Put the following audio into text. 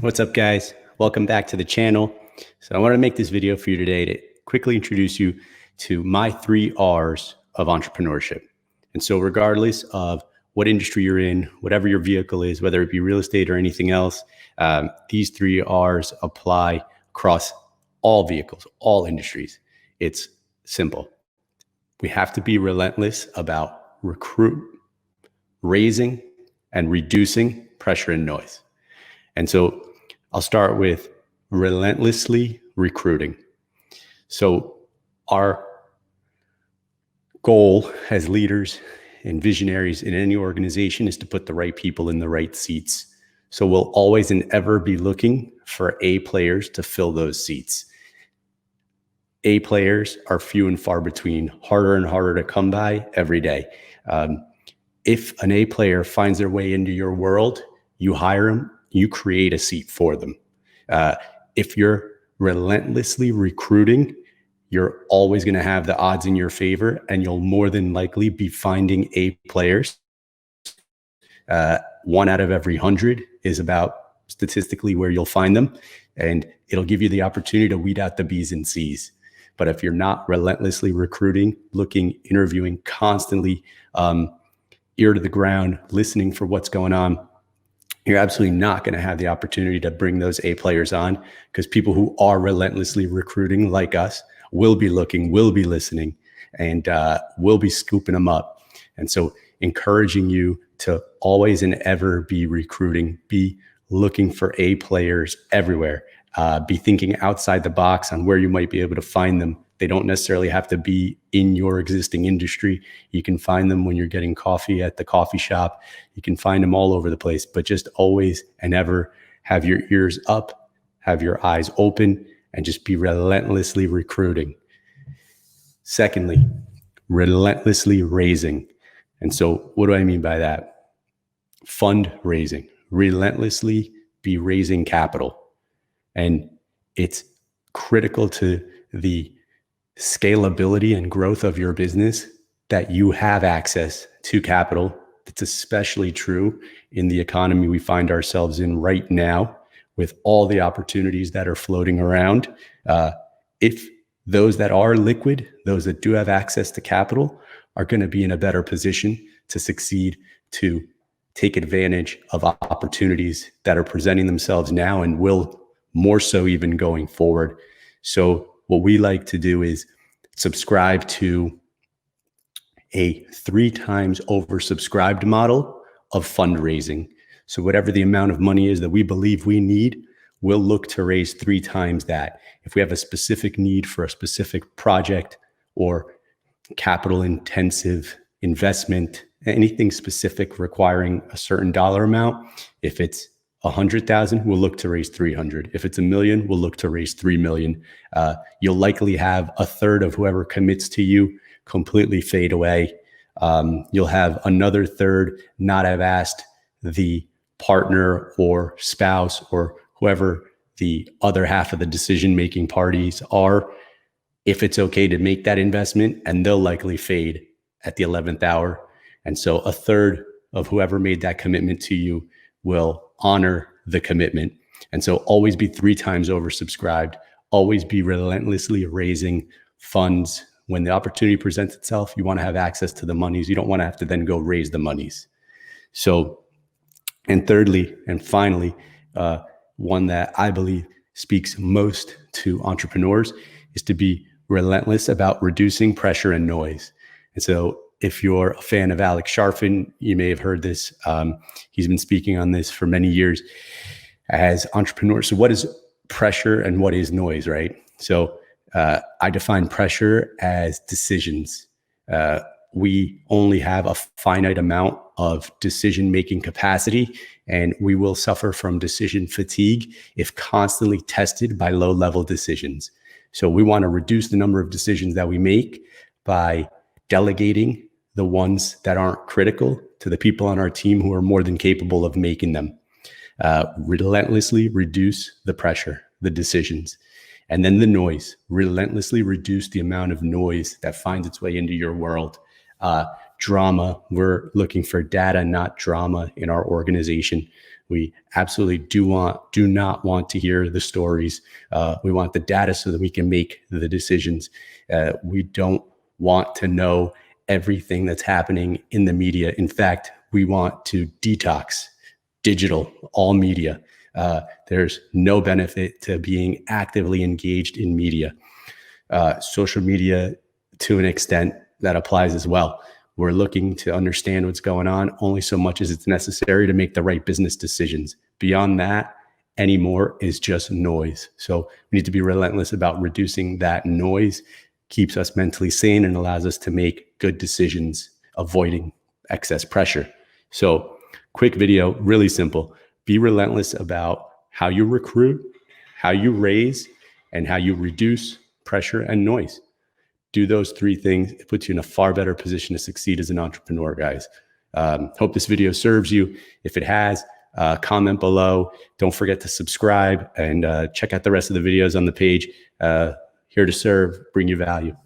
What's up, guys? Welcome back to the channel. So I want to make this video for you today to quickly introduce you to my 3 R's of entrepreneurship. And so regardless of what industry you're in, whatever your vehicle is, whether it be real estate or anything else, these 3 R's apply across all vehicles, all industries. It's simple. We have to be relentless about raising, and reducing pressure and noise. And so I'll start with relentlessly recruiting. So our goal as leaders and visionaries in any organization is to put the right people in the right seats. So we'll always and ever be looking for A players to fill those seats. A players are few and far between, harder and harder to come by every day. If an A player finds their way into your world, you hire them, you create a seat for them. If you're relentlessly recruiting, you're always going to have the odds in your favor, and you'll more than likely be finding A players. 1 out of every 100 is about statistically where you'll find them, and it'll give you the opportunity to weed out the B's and C's. But if you're not relentlessly recruiting, looking, interviewing, constantly ear to the ground, listening for what's going on, you're absolutely not going to have the opportunity to bring those A players on, because people who are relentlessly recruiting like us will be looking, will be listening, and will be scooping them up. And so encouraging you to always and ever be recruiting, be looking for A players everywhere, be thinking outside the box on where you might be able to find them. They don't necessarily have to be in your existing industry. You can find them when you're getting coffee at the coffee shop. You can find them all over the place, but just always and ever have your ears up, have your eyes open, and just be relentlessly recruiting. Secondly, relentlessly raising. And so what do I mean by that? Fundraising. Relentlessly be raising capital. And it's critical to the scalability and growth of your business that you have access to capital. It's especially true in the economy we find ourselves in right now, with all the opportunities that are floating around. If those that are liquid, those that do have access to capital, are going to be in a better position to succeed, to take advantage of opportunities that are presenting themselves now and will more so even going forward. So what we like to do is subscribe to a 3 times oversubscribed model of fundraising. So whatever the amount of money is that we believe we need, we'll look to raise 3 times that. If we have a specific need for a specific project or capital intensive investment, anything specific requiring a certain dollar amount, if it's 100,000, we'll look to raise 300. If it's $1 million, we'll look to raise 3 million. You'll likely have a third of whoever commits to you completely fade away. You'll have another third not have asked the partner or spouse or whoever the other half of the decision-making parties are, if it's okay to make that investment, and they'll likely fade at the 11th hour. And so a third of whoever made that commitment to you will honor the commitment. And so always be 3 times oversubscribed, always be relentlessly raising funds. When the opportunity presents itself, you want to have access to the monies. You don't want to have to then go raise the monies. So, and thirdly, and finally, one that I believe speaks most to entrepreneurs is to be relentless about reducing pressure and noise. And so if you're a fan of Alex Sharfin, you may have heard this. He's been speaking on this for many years as entrepreneurs. So what is pressure and what is noise, right? So I define pressure as decisions. We only have a finite amount of decision-making capacity, and we will suffer from decision fatigue if constantly tested by low-level decisions. So we want to reduce the number of decisions that we make by delegating the ones that aren't critical to the people on our team who are more than capable of making them. Relentlessly reduce the pressure, the decisions, and then the noise. Relentlessly reduce the amount of noise that finds its way into your world. Drama, we're looking for data, not drama in our organization. We absolutely do not want to hear the stories. We want the data so that we can make the decisions. We don't want to know everything that's happening in the media. In fact, we want to detox digital, all media. There's no benefit to being actively engaged in media. Social media, to an extent, that applies as well. We're looking to understand what's going on only so much as it's necessary to make the right business decisions. Beyond that, anymore is just noise. So we need to be relentless about reducing that noise. Keeps us mentally sane and allows us to make good decisions, avoiding excess pressure. So quick video, really simple. Be relentless about how you recruit, how you raise, and how you reduce pressure and noise. Do those three things. It puts you in a far better position to succeed as an entrepreneur, guys. Hope this video serves you. If it has, comment below. Don't forget to subscribe and check out the rest of the videos on the page. Here to serve, bring you value.